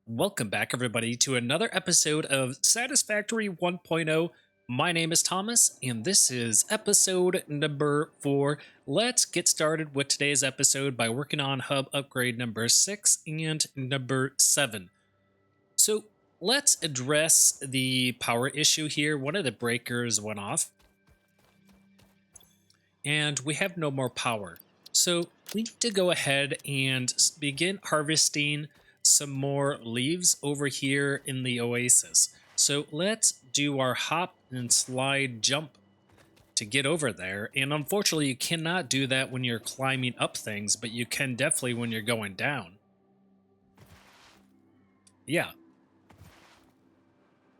Welcome back, everybody, to another episode of Satisfactory 1.0. My name is Thomas, and this is episode number 4. Let's get started with today's episode by working on hub upgrade number 6 and number 7. So, let's address the power issue here. One of the breakers went off, and we have no more power. So, we need to go ahead and begin harvesting some more leaves over here in the oasis. So let's do our hop and slide jump to get over there. And unfortunately, you cannot do that when you're climbing up things, but you can definitely when you're going down. Yeah.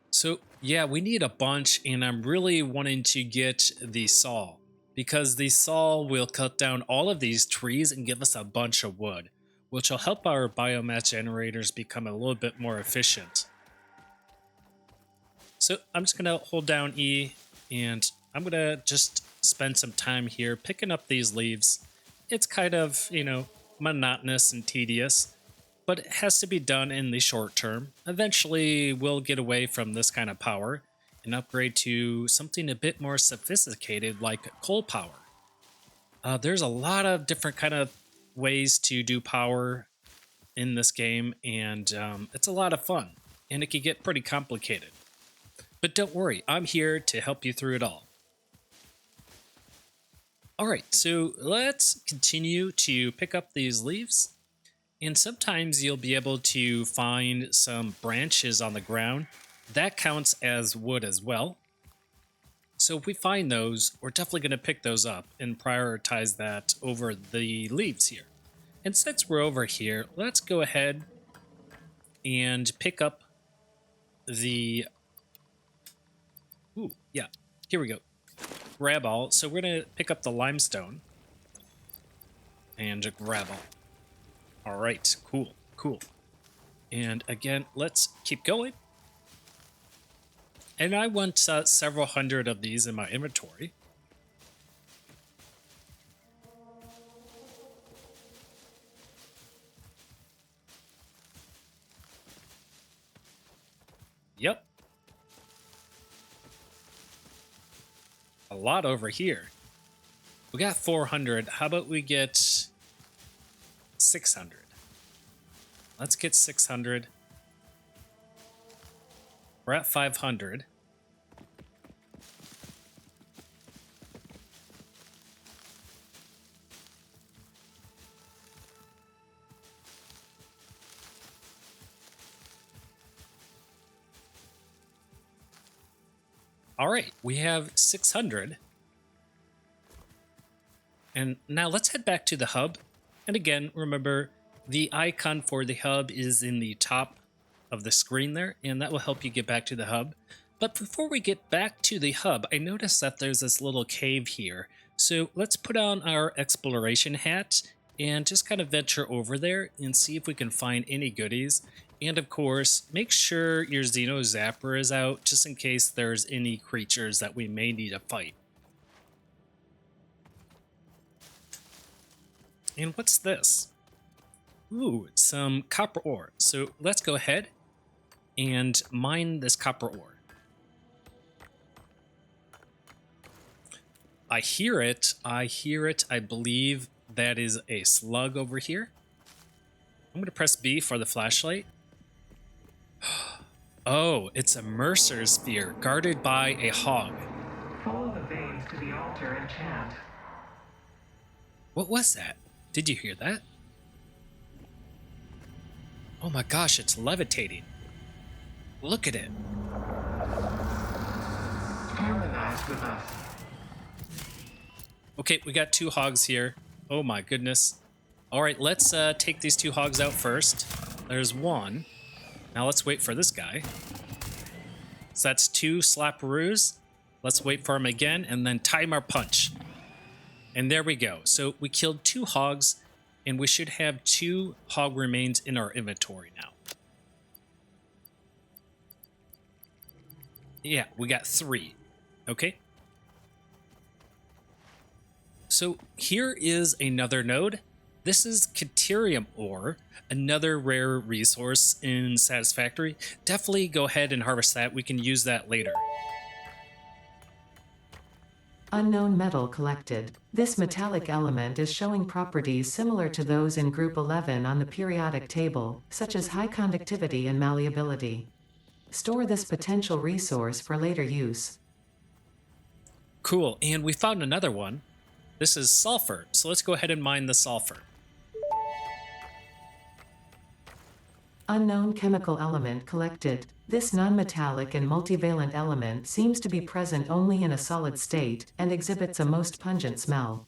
So yeah, we need a bunch, and I'm really wanting to get the saw because the saw will cut down all of these trees and give us a bunch of wood, which will help our biomass generators become a little bit more efficient. So I'm just going to hold down E, and I'm going to just spend some time here picking up these leaves. It's kind of, monotonous and tedious, but it has to be done in the short term. Eventually, we'll get away from this kind of power and upgrade to something a bit more sophisticated like coal power. There's a lot of different kind of ways to do power in this game, and it's a lot of fun, and it can get pretty complicated. But don't worry, I'm here to help you through it all. All right, so let's continue to pick up these leaves, and sometimes you'll be able to find some branches on the ground. That counts as wood as well. So if we find those, we're definitely going to pick those up and prioritize that over the leaves here. And since we're over here, let's go ahead and pick up the... Ooh, yeah, here we go. Grab all. So we're going to pick up the limestone and grab all. All right, cool. And again, let's keep going. And I want several hundred of these in my inventory. Yep. A lot over here. We got 400. How about we get 600? Let's get 600. We're at 500. All right, we have 600. And now let's head back to the hub. And again, remember, the icon for the hub is in the top of the screen there, and that will help you get back to the hub. But before we get back to the hub, I noticed that there's this little cave here. So let's put on our exploration hat and just kind of venture over there and see if we can find any goodies. And of course, make sure your Xeno Zapper is out just in case there's any creatures that we may need to fight. And what's this? Ooh, some copper ore. So let's go ahead and mine this copper ore. I hear it. I believe that is a slug over here. I'm going to press B for the flashlight. Oh, it's a Mercer sphere guarded by a hog. Follow the veins to the altar and chant. What was that? Did you hear that? Oh my gosh, it's levitating. Look at it. Harmonize with us. Okay, we got 2 hogs here. Oh my goodness. All right, let's take these 2 hogs out first. There's 1. Now let's wait for this guy. So that's 2 slapperoos. Let's wait for him again and then time our punch. And there we go. So we killed 2 hogs, and we should have 2 hog remains in our inventory now. Yeah, we got 3. Okay. So here is another node. This is Caterium ore, another rare resource in Satisfactory. Definitely go ahead and harvest that. We can use that later. Unknown metal collected. This metallic element is showing properties similar to those in Group 11 on the periodic table, such as high conductivity and malleability. Store this potential resource for later use. Cool, and we found another one. This is sulfur, so let's go ahead and mine the sulfur. Unknown chemical element collected. This nonmetallic and multivalent element seems to be present only in a solid state, and exhibits a most pungent smell.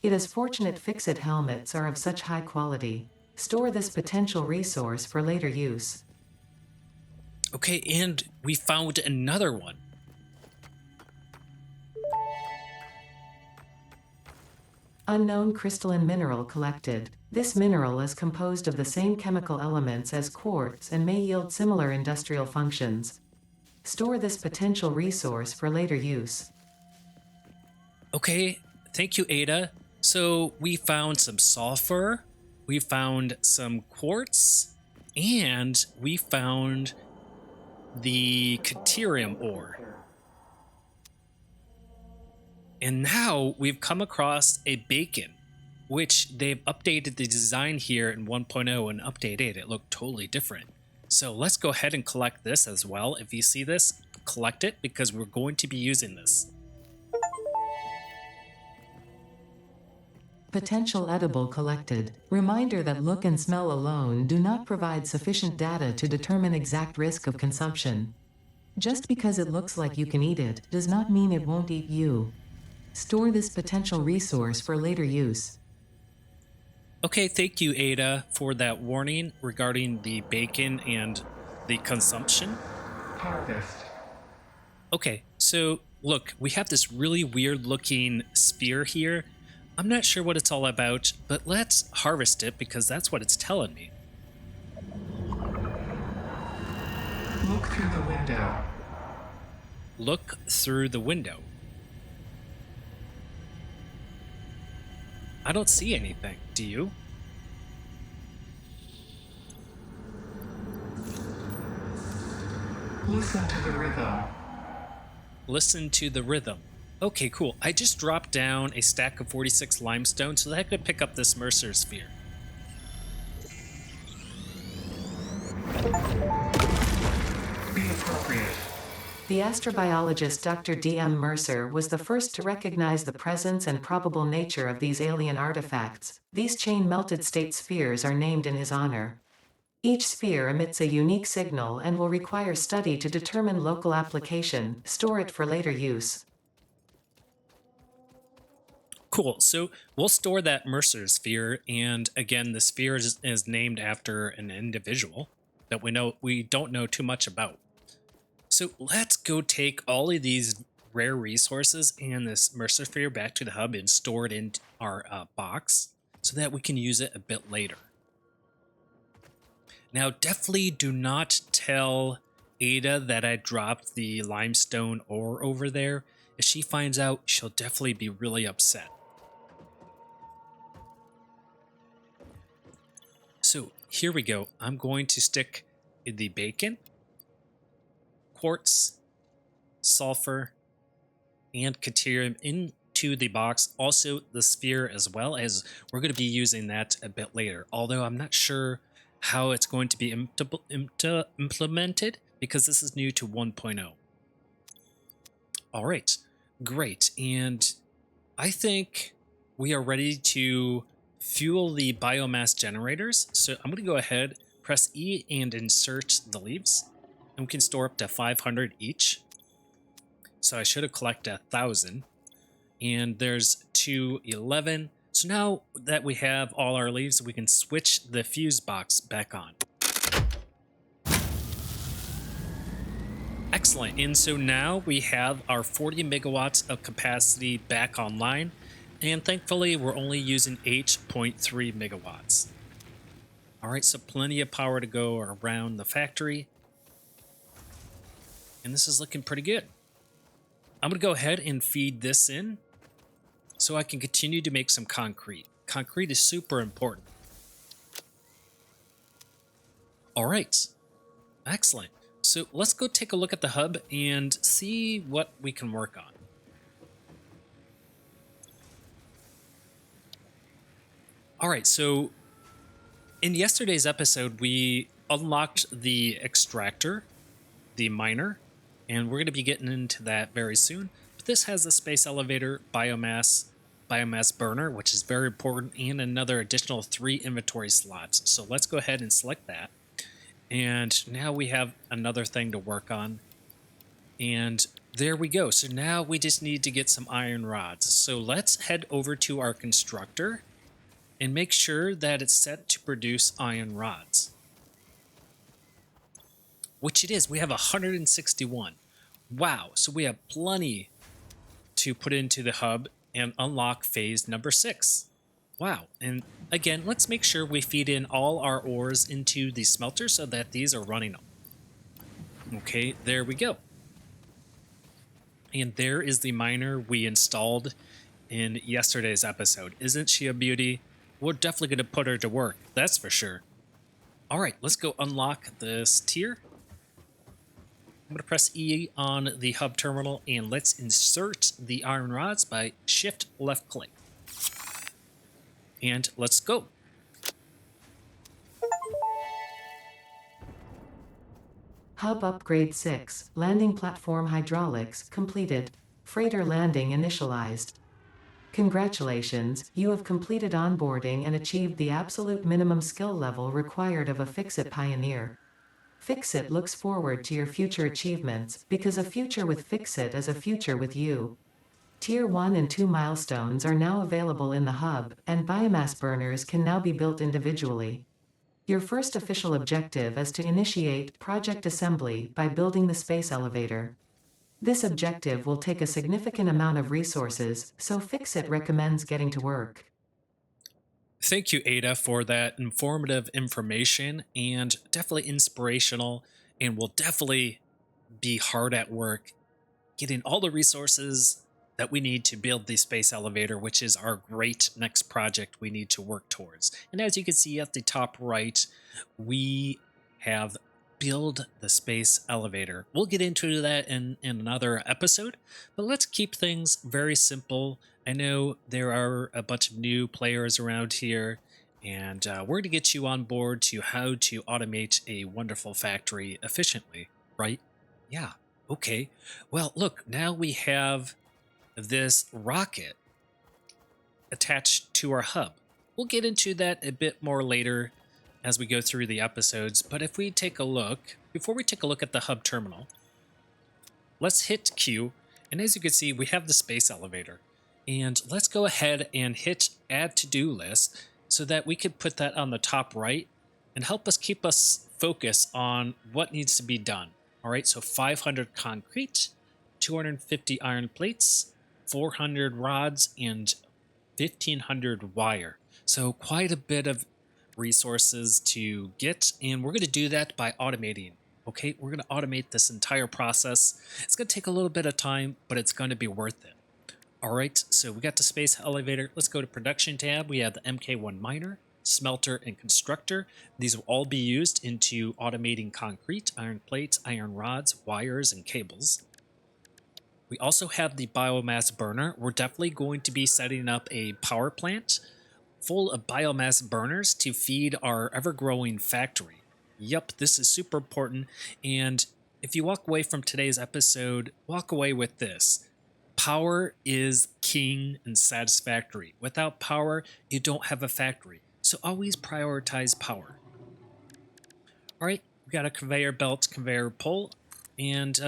It is fortunate fixit helmets are of such high quality. Store this potential resource for later use. Okay, and we found another one. Unknown crystalline mineral collected. This mineral is composed of the same chemical elements as quartz and may yield similar industrial functions. Store this potential resource for later use. Okay, thank you, Ada. So we found some sulfur, we found some quartz, and we found the Caterium ore. And now we've come across a bacon, which they've updated the design here in 1.0 and update 8. It looked totally different. So let's go ahead and collect this as well. If you see this, collect it because we're going to be using this. Potential edible collected. Reminder that look and smell alone do not provide sufficient data to determine exact risk of consumption. Just because it looks like you can eat it does not mean it won't eat you. Store this potential resource for later use. Okay, thank you, Ada, for that warning regarding the bacon and the consumption. Harvest. Okay, so look, we have this really weird looking spear here. I'm not sure what it's all about, but let's harvest it because that's what it's telling me. Look through the window. Look through the window. I don't see anything. Do you? Listen to the rhythm. Listen to the rhythm. Okay, cool. I just dropped down a stack of 46 limestone so that I could pick up this Mercer sphere. Be appropriate. The astrobiologist Dr. D.M. Mercer was the first to recognize the presence and probable nature of these alien artifacts. These chain-melted state spheres are named in his honor. Each sphere emits a unique signal and will require study to determine local application. Store it for later use. Cool. So we'll store that Mercer sphere, and again, the sphere is named after an individual that we don't know too much about. So let's go take all of these rare resources and this Mercer sphere back to the hub and store it in our box so that we can use it a bit later. Now, definitely do not tell Ada that I dropped the limestone ore over there. If she finds out, she'll definitely be really upset. So here we go. I'm going to stick the bacon, quartz, sulfur, and Caterium into the box. Also the sphere as well, as we're going to be using that a bit later. Although I'm not sure how it's going to be implemented because this is new to 1.0. All right, great. And I think we are ready to fuel the biomass generators. So I'm going to go ahead, press E and insert the leaves. And we can store up to 500 each. So I should have collected 1,000. And there's 211. So now that we have all our leaves, we can switch the fuse box back on. Excellent. And so now we have our 40 megawatts of capacity back online. And thankfully, we're only using 8.3 megawatts. All right, so plenty of power to go around the factory. And this is looking pretty good. I'm going to go ahead and feed this in so I can continue to make some concrete. Concrete is super important. All right. Excellent. So let's go take a look at the hub and see what we can work on. All right, so in yesterday's episode, we unlocked the extractor, the miner, and we're going to be getting into that very soon. But this has a space elevator, biomass burner, which is very important, and another additional 3 inventory slots. So let's go ahead and select that. And now we have another thing to work on. And there we go. So now we just need to get some iron rods. So let's head over to our constructor and make sure that it's set to produce iron rods. Which it is. We have 161. Wow. So we have plenty to put into the hub and unlock phase number 6. Wow. And again, let's make sure we feed in all our ores into the smelter so that these are running. Okay, there we go. And there is the miner we installed in yesterday's episode. Isn't she a beauty? We're definitely going to put her to work, that's for sure. All right, let's go unlock this tier. I'm going to press E on the hub terminal, and let's insert the iron rods by shift left click. And let's go. Hub Upgrade 6, Landing Platform Hydraulics, completed. Freighter landing initialized. Congratulations, you have completed onboarding and achieved the absolute minimum skill level required of a Fixit pioneer. Fixit looks forward to your future achievements, because a future with Fixit is a future with you. Tier 1 and 2 milestones are now available in the hub, and biomass burners can now be built individually. Your first official objective is to initiate project assembly by building the space elevator. This objective will take a significant amount of resources, so Fixit recommends getting to work. Thank you, Ada, for that informative information and definitely inspirational, and will definitely be hard at work getting all the resources that we need to build the space elevator, which is our great next project we need to work towards. And as you can see at the top right, we have build the space elevator. We'll get into that in another episode, but let's keep things very simple. I know there are a bunch of new players around here, and we're going to get you on board to how to automate a wonderful factory efficiently, right? Yeah, okay. Well, look, now we have this rocket attached to our hub. We'll get into that a bit more later as we go through the episodes, but if we take a look, before we take a look at the hub terminal, let's hit Q, and as you can see, we have the space elevator. And let's go ahead and hit add to-do list so that we could put that on the top right and help us keep us focused on what needs to be done. All right, so 500 concrete, 250 iron plates, 400 rods, and 1,500 wire. So quite a bit of resources to get, and we're going to do that by automating. Okay, we're going to automate this entire process. It's going to take a little bit of time, but it's going to be worth it. All right, so we got the space elevator. Let's go to production tab. We have the MK1 miner, smelter, and constructor. These will all be used into automating concrete, iron plates, iron rods, wires, and cables. We also have the biomass burner. We're definitely going to be setting up a power plant full of biomass burners to feed our ever-growing factory. Yep, this is super important. And if you walk away from today's episode, walk away with this. Power is king in Satisfactory. Without power, you don't have a factory. So always prioritize power. All right, we got a conveyor belt, conveyor pull, and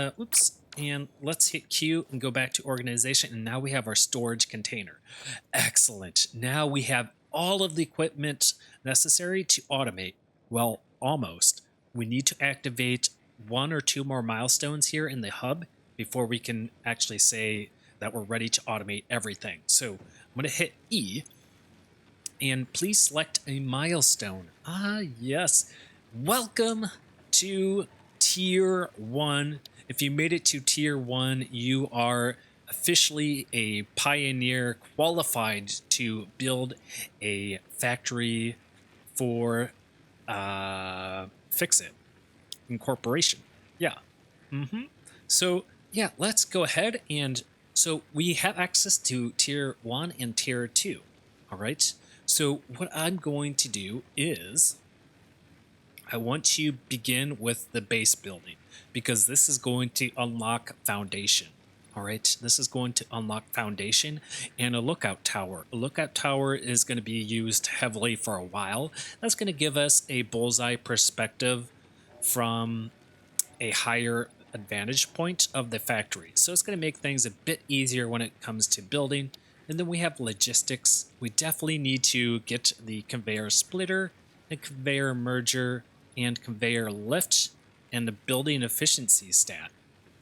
and let's hit Q and go back to organization. And now we have our storage container. Excellent. Now we have all of the equipment necessary to automate. Well, almost. We need to activate 1 or 2 more milestones here in the hub before we can actually say that we're ready to automate everything. So I'm going to hit E, and please select a milestone. Ah, yes. Welcome to Tier 1. If you made it to Tier 1, you are officially a pioneer qualified to build a factory for Fix It Incorporation. Yeah. So, yeah, let's go ahead and so we have access to tier 1 and tier 2. All right. So, what I'm going to do is I want to begin with the base building because this is going to unlock foundation. All right, this is going to unlock foundation and a lookout tower. A lookout tower is going to be used heavily for a while. That's going to give us a bullseye perspective from a higher advantage point of the factory. So it's going to make things a bit easier when it comes to building. And then we have logistics. We definitely need to get the conveyor splitter, the conveyor merger, and conveyor lift, and the building efficiency stat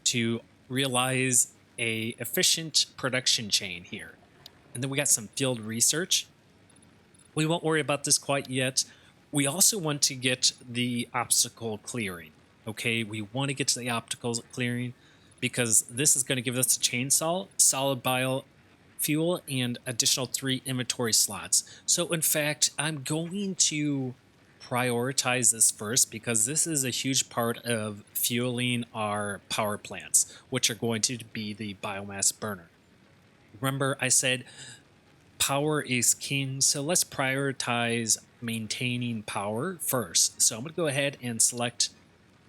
to realize a efficient production chain here. And then we got some field research. We won't worry about this quite yet. We also want to get the obstacle clearing. Okay, we want to get to the optical clearing because this is going to give us a chainsaw, solid bile fuel, and additional 3 inventory slots. So in fact, I'm going to prioritize this first because this is a huge part of fueling our power plants, which are going to be the biomass burner. Remember, I said power is king, so let's prioritize maintaining power first. So I'm going to go ahead and select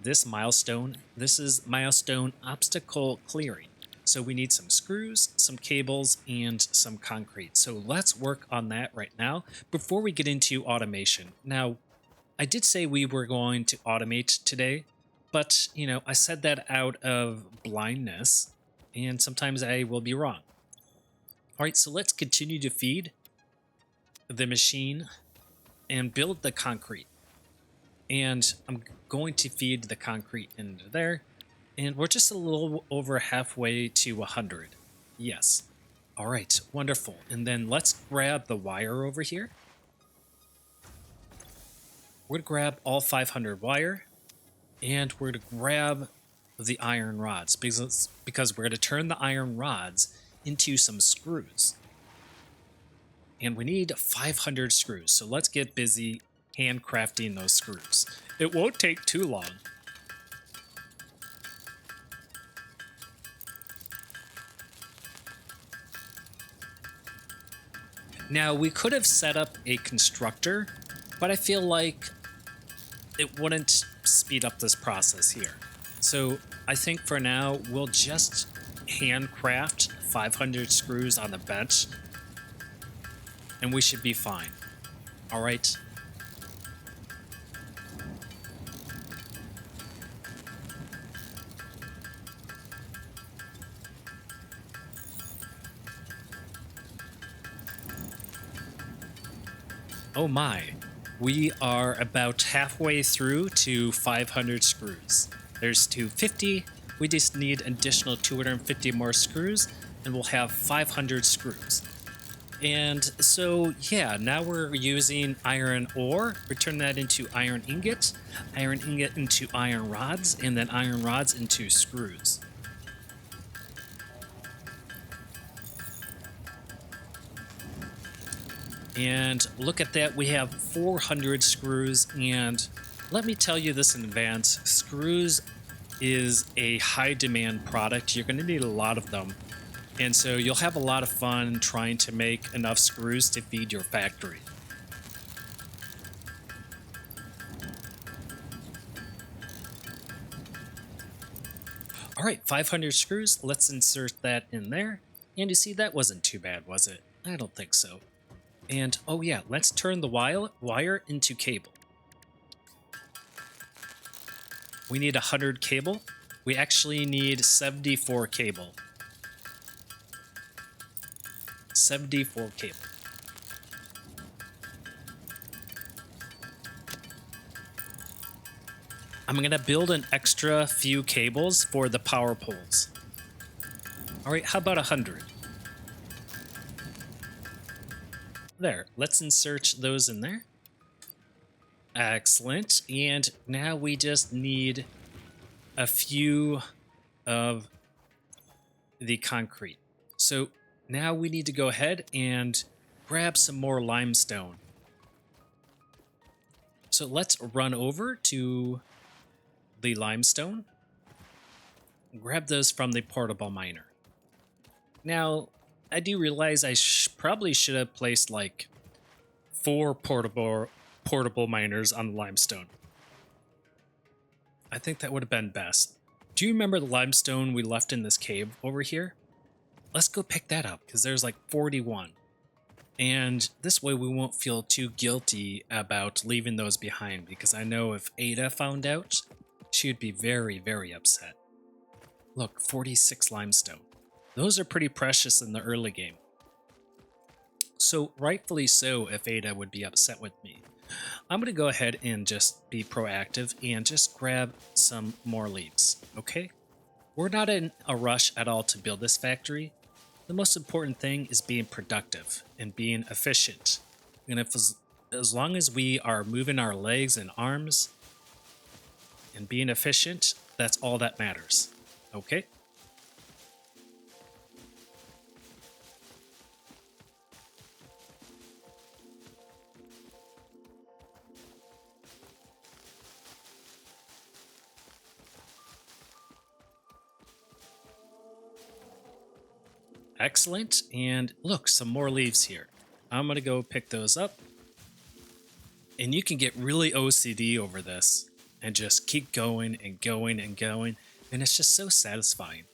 this milestone. This is milestone obstacle clearing. So we need some screws, some cables, and some concrete. So let's work on that right now before we get into automation. Now, I did say we were going to automate today, but I said that out of blindness, and sometimes I will be wrong. All right, so let's continue to feed the machine and build the concrete. And I'm going to feed the concrete into there. And we're just a little over halfway to 100. Yes. All right, wonderful. And then let's grab the wire over here. We're going to grab all 500 wire. And we're going to grab the iron rods because we're going to turn the iron rods into some screws. And we need 500 screws. So let's get busy handcrafting those screws. It won't take too long. Now, we could have set up a constructor, but I feel like it wouldn't speed up this process here. So I think for now, we'll just handcraft 500 screws on the bench, and we should be fine. All right. Oh my, we are about halfway through to 500 screws. There's 250, we just need additional 250 more screws, and we'll have 500 screws. And so, yeah, now we're using iron ore, we turn that into iron ingot into iron rods, and then iron rods into screws. And look at that, we have 400 screws, and let me tell you this in advance, screws is a high demand product. You're going to need a lot of them. And so you'll have a lot of fun trying to make enough screws to feed your factory. All right, 500 screws, let's insert that in there. And you see, that wasn't too bad, was it? I don't think so. And oh yeah, let's turn the wire into cable. We need 100 cable. We actually need 74 cable. 74 cable. I'm going to build an extra few cables for the power poles. All right, how about 100? There, let's insert those in there. Excellent. And now we just need a few of the concrete. So now we need to go ahead and grab some more limestone. So let's run over to the limestone, grab those from the portable miner. Now, I do realize I probably should have placed like 4 portable miners on the limestone. I think that would have been best. Do you remember the limestone we left in this cave over here? Let's go pick that up because there's like 41. And this way we won't feel too guilty about leaving those behind, because I know if Ada found out, she would be very, very upset. Look, 46 limestone. Those are pretty precious in the early game. So rightfully so if Ada would be upset with me. I'm going to go ahead and just be proactive and just grab some more leaves, okay? We're not in a rush at all to build this factory. The most important thing is being productive and being efficient. And if as long as we are moving our legs and arms and being efficient, that's all that matters, okay? Excellent. And look, some more leaves here. I'm going to go pick those up. And you can get really OCD over this and just keep going and going and going. And it's just so satisfying.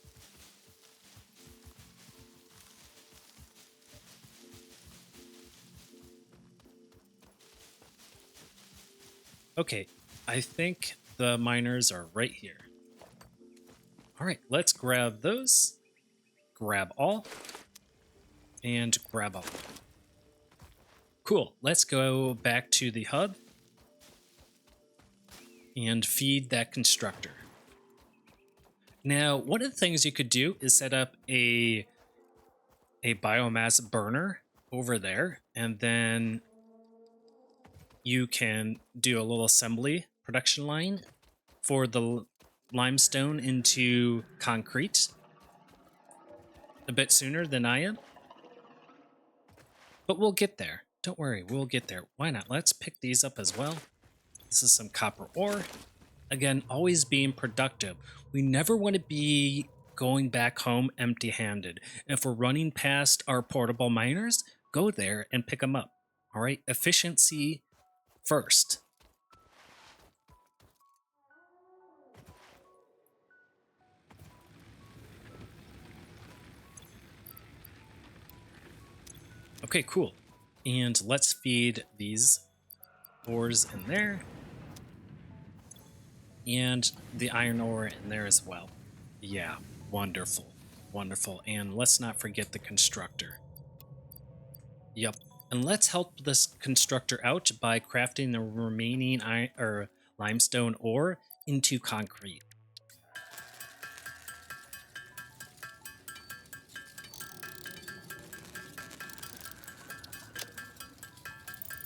Okay, I think the miners are right here. All right, let's grab those. Grab all, and grab all. Cool, let's go back to the hub and feed that constructor. Now, one of the things you could do is set up a biomass burner over there, and then you can do a little assembly production line for the limestone into concrete a bit sooner than I am. But we'll get there. Don't worry, we'll get there. Why not? Let's pick these up as well. This is some copper ore. Again, always being productive. We never want to be going back home empty-handed. If we're running past our portable miners, go there and pick them up. All right, efficiency first. Okay, cool. And let's feed these ores in there. And the iron ore in there as well. Yeah, wonderful. Wonderful. And let's not forget the constructor. Yep. And let's help this constructor out by crafting the remaining limestone ore into concrete.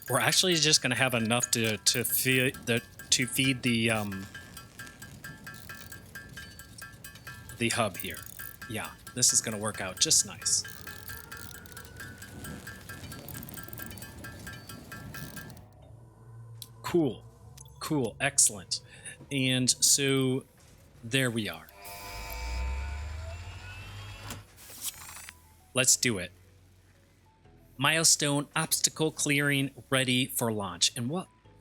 We're actually just going to have enough to feed the hub here. Yeah, this is going to work out just nice. Cool, cool, excellent. And so there we are. Let's do it. Milestone obstacle clearing ready for launch. And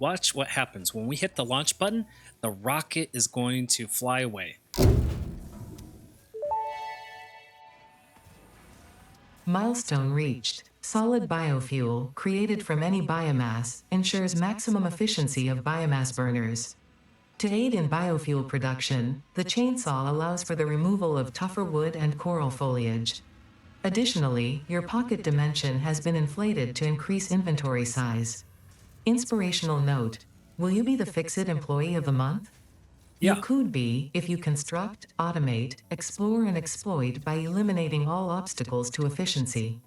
watch what happens when we hit the launch button. The rocket is going to fly away. Milestone reached. Solid biofuel, created from any biomass, ensures maximum efficiency of biomass burners. To aid in biofuel production, the chainsaw allows for the removal of tougher wood and coral foliage. Additionally, your pocket dimension has been inflated to increase inventory size. Inspirational note: will you be the Fix-It Employee of the Month? Yeah. You could be if you construct, automate, explore, and exploit by eliminating all obstacles to efficiency.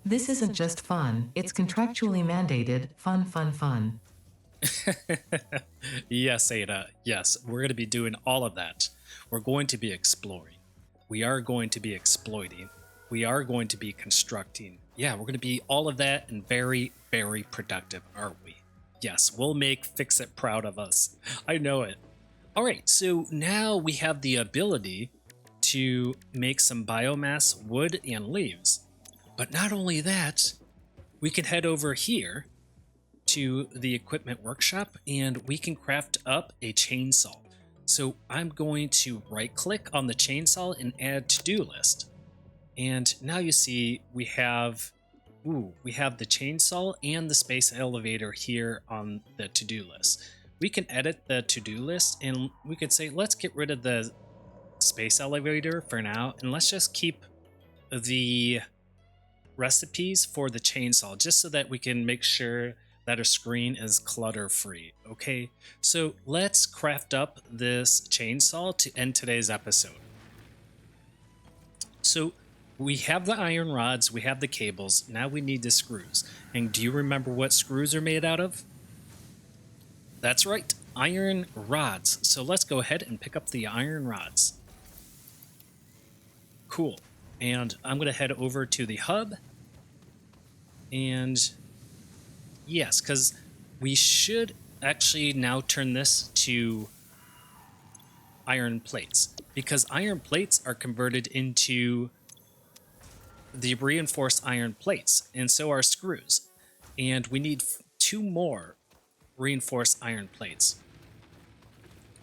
This isn't just fun, it's contractually mandated fun, fun, fun. Yes, Ada. Yes, we're going to be doing all of that. We're going to be exploring. We are going to be exploiting. we are going to be constructing. Yeah, we're going to be all of that and very, very productive, aren't we? Yes, we'll make Fix It proud of us. I know it. All right, so now we have the ability to make some biomass, wood, and leaves. But not only that, we can head over here to the equipment workshop and we can craft up a chainsaw. So I'm going to right click on the chainsaw and add to-do list. And now you see we have the chainsaw and the space elevator here on the to-do list. We can edit the to-do list and we could say, let's get rid of the space elevator for now and let's just keep the recipes for the chainsaw just so that we can make sure that our screen is clutter free. Okay, so let's craft up this chainsaw to end today's episode. So we have the iron rods, we have the cables, now we need the screws. And do you remember what screws are made out of? That's right, iron rods. So let's go ahead and pick up the iron rods. Cool. And I'm going to head over to the hub. And yes, because we should actually now turn this to iron plates, because iron plates are converted into the reinforced iron plates, and so are screws. And we need 2 more reinforced iron plates.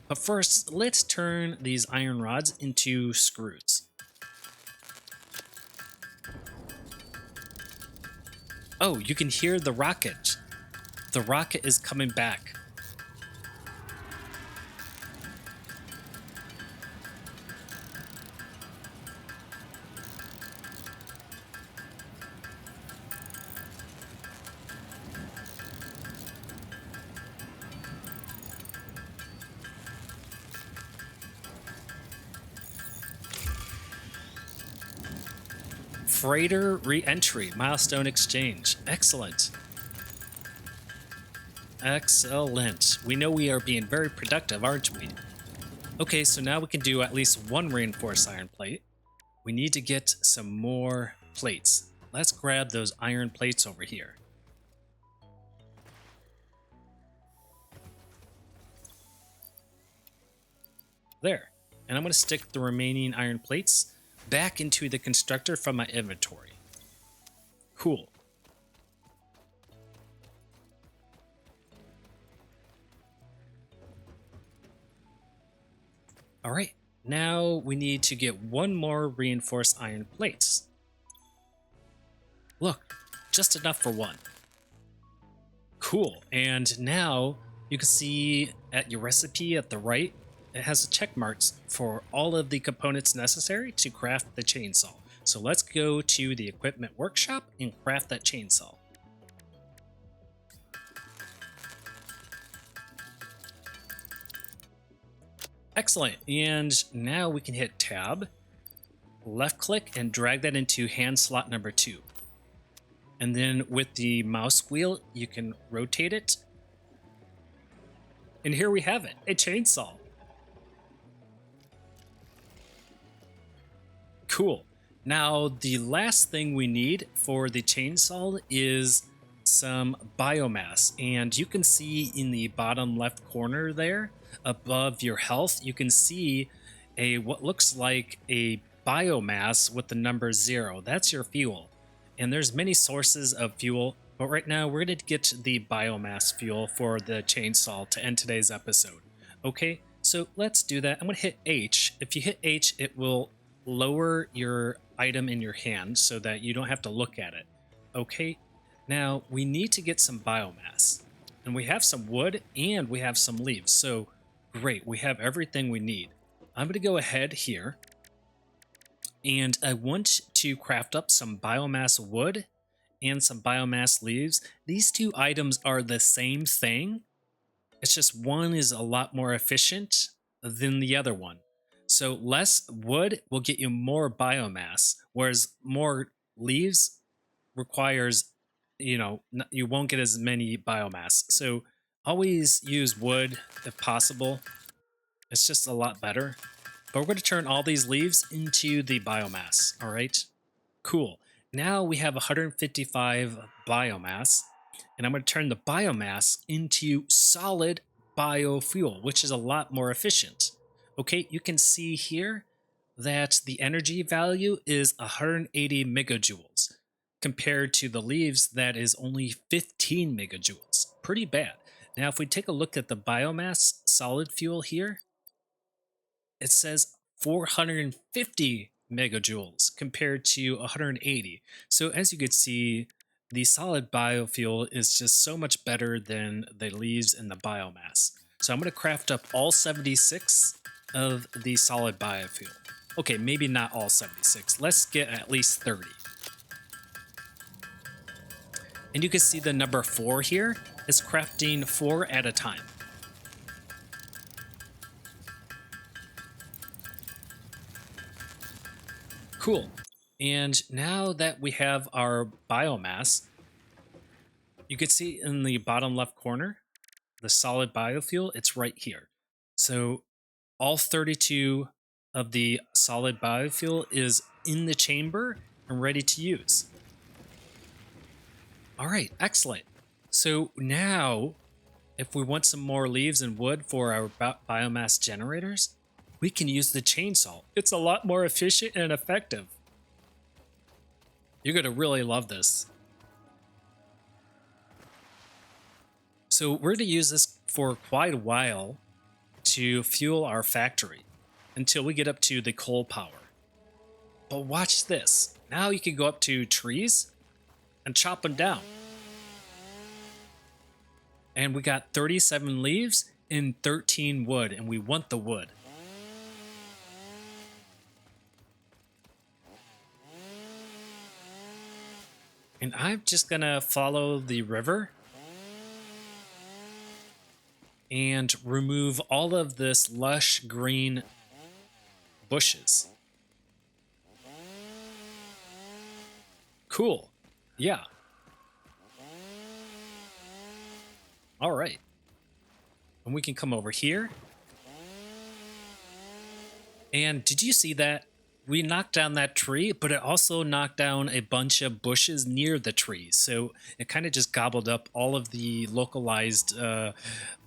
But first, let's turn these iron rods into screws. Oh, you can hear the rocket. The rocket is coming back. Freighter re-entry, milestone exchange. Excellent. Excellent. We know we are being very productive, aren't we? Okay, so now we can do at least 1 reinforced iron plate. We need to get some more plates. Let's grab those iron plates over here. There. And I'm going to stick the remaining iron plates back into the constructor from my inventory. Cool. All right, now we need to get 1 more reinforced iron plates. Look, just enough for 1. Cool, and now you can see at your recipe at the right, it has check marks for all of the components necessary to craft the chainsaw. So let's go to the equipment workshop and craft that chainsaw. Excellent, and now we can hit tab, left click, and drag that into hand slot number 2. And then with the mouse wheel, you can rotate it. And here we have it, a chainsaw. Cool. Now, the last thing we need for the chainsaw is some biomass. And you can see in the bottom left corner there, above your health, you can see what looks like a biomass with the number 0. That's your fuel. And there's many sources of fuel, but right now we're going to get the biomass fuel for the chainsaw to end today's episode. Okay, so let's do that. I'm going to hit H. If you hit H, it will lower your item in your hand so that you don't have to look at it. Okay, now we need to get some biomass. And we have some wood and we have some leaves. So great, we have everything we need. I'm going to go ahead here. And I want to craft up some biomass wood and some biomass leaves. These 2 items are the same thing. It's just one is a lot more efficient than the other one. So less wood will get you more biomass, whereas more leaves requires, you won't get as many biomass. So always use wood if possible. It's just a lot better. But we're going to turn all these leaves into the biomass, all right? Cool. Now we have 155 biomass, and I'm going to turn the biomass into solid biofuel, which is a lot more efficient. Okay, you can see here that the energy value is 180 megajoules compared to the leaves that is only 15 megajoules. Pretty bad. Now, if we take a look at the biomass solid fuel here, it says 450 megajoules compared to 180. So as you could see, the solid biofuel is just so much better than the leaves and the biomass. So I'm going to craft up all 76 of the solid biofuel. Okay, maybe not all 76. Let's get at least 30. And you can see the number 4 here is crafting 4 at a time. Cool. And now that we have our biomass, you can see in the bottom left corner, the solid biofuel, it's right here. So all 32 of the solid biofuel is in the chamber and ready to use. All right, excellent. So now, if we want some more leaves and wood for our biomass generators, we can use the chainsaw. It's a lot more efficient and effective. You're going to really love this. So we're going to use this for quite a while to fuel our factory until we get up to the coal power. But watch this. Now you can go up to trees and chop them down. And we got 37 leaves and 13 wood, and we want the wood. And I'm just gonna follow the river and remove all of this lush green bushes. Cool. Yeah. All right. And we can come over here. And did you see that? We knocked down that tree, but it also knocked down a bunch of bushes near the tree. So it kind of just gobbled up all of the localized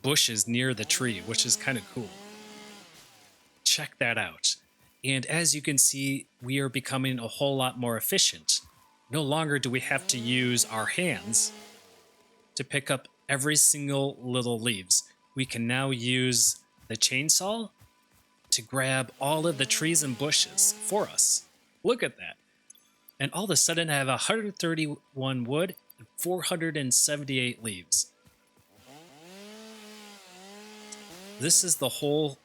bushes near the tree, which is kind of cool. Check that out. And as you can see, we are becoming a whole lot more efficient. No longer do we have to use our hands to pick up every single little leaves. We can now use the chainsaw to grab all of the trees and bushes for us. Look at that. And all of a sudden I have 131 wood and 478 leaves. This is the whole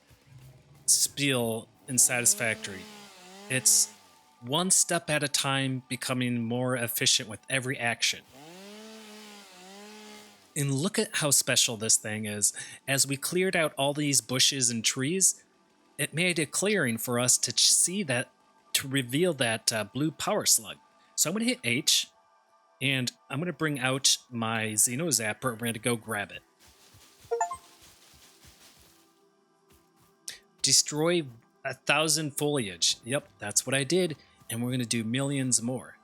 spiel in Satisfactory. It's one step at a time, becoming more efficient with every action. And look at how special this thing is. As we cleared out all these bushes and trees, it made a clearing for us to see that, to reveal that blue power slug. So I'm going to hit H, and I'm going to bring out my Xeno Zapper, and we're going to go grab it. Destroy 1,000 foliage. Yep, that's what I did, and we're going to do millions more.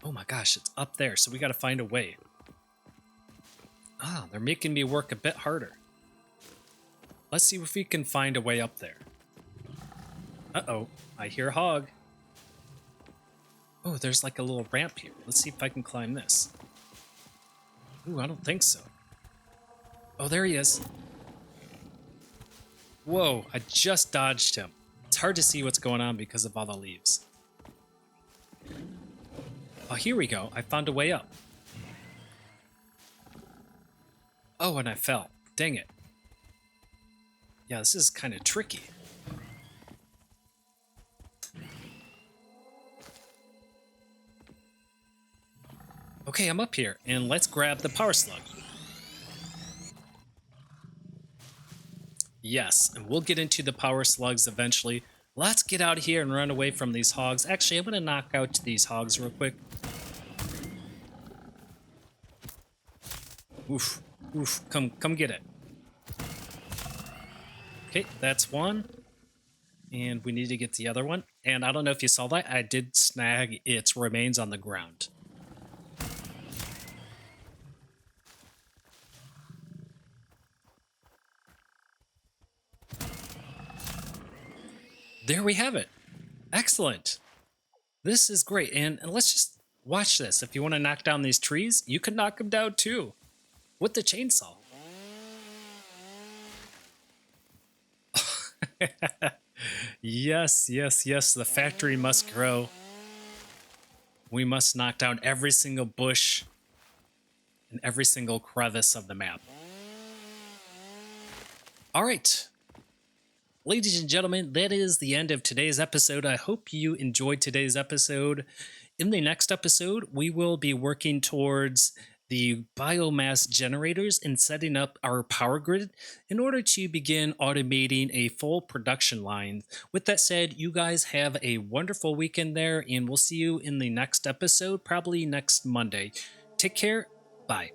Oh my gosh, it's up there, so we got to find a way. Ah, they're making me work a bit harder. Let's see if we can find a way up there. Uh-oh, I hear hog. Oh, there's like a little ramp here. Let's see if I can climb this. Ooh, I don't think so. Oh, there he is. Whoa, I just dodged him. It's hard to see what's going on because of all the leaves. Oh, here we go. I found a way up. Oh, and I fell. Dang it. Yeah, this is kind of tricky. Okay, I'm up here, and let's grab the power slug. Yes, and we'll get into the power slugs eventually. Let's get out of here and run away from these hogs. Actually, I'm going to knock out these hogs real quick. Oof, oof, come get it. Okay, that's one. And we need to get the other one. And I don't know if you saw that. I did snag its remains on the ground. There we have it. Excellent. This is great. And let's just watch this. If you want to knock down these trees, you can knock them down too with the chainsaw. Yes, yes, yes. The factory must grow. We must knock down every single bush and every single crevice of the map. All right. Ladies and gentlemen, that is the end of today's episode. I hope you enjoyed today's episode. In the next episode, we will be working towards the biomass generators and setting up our power grid in order to begin automating a full production line. With that said, you guys have a wonderful weekend there, and we'll see you in the next episode, probably next Monday. Take care. Bye.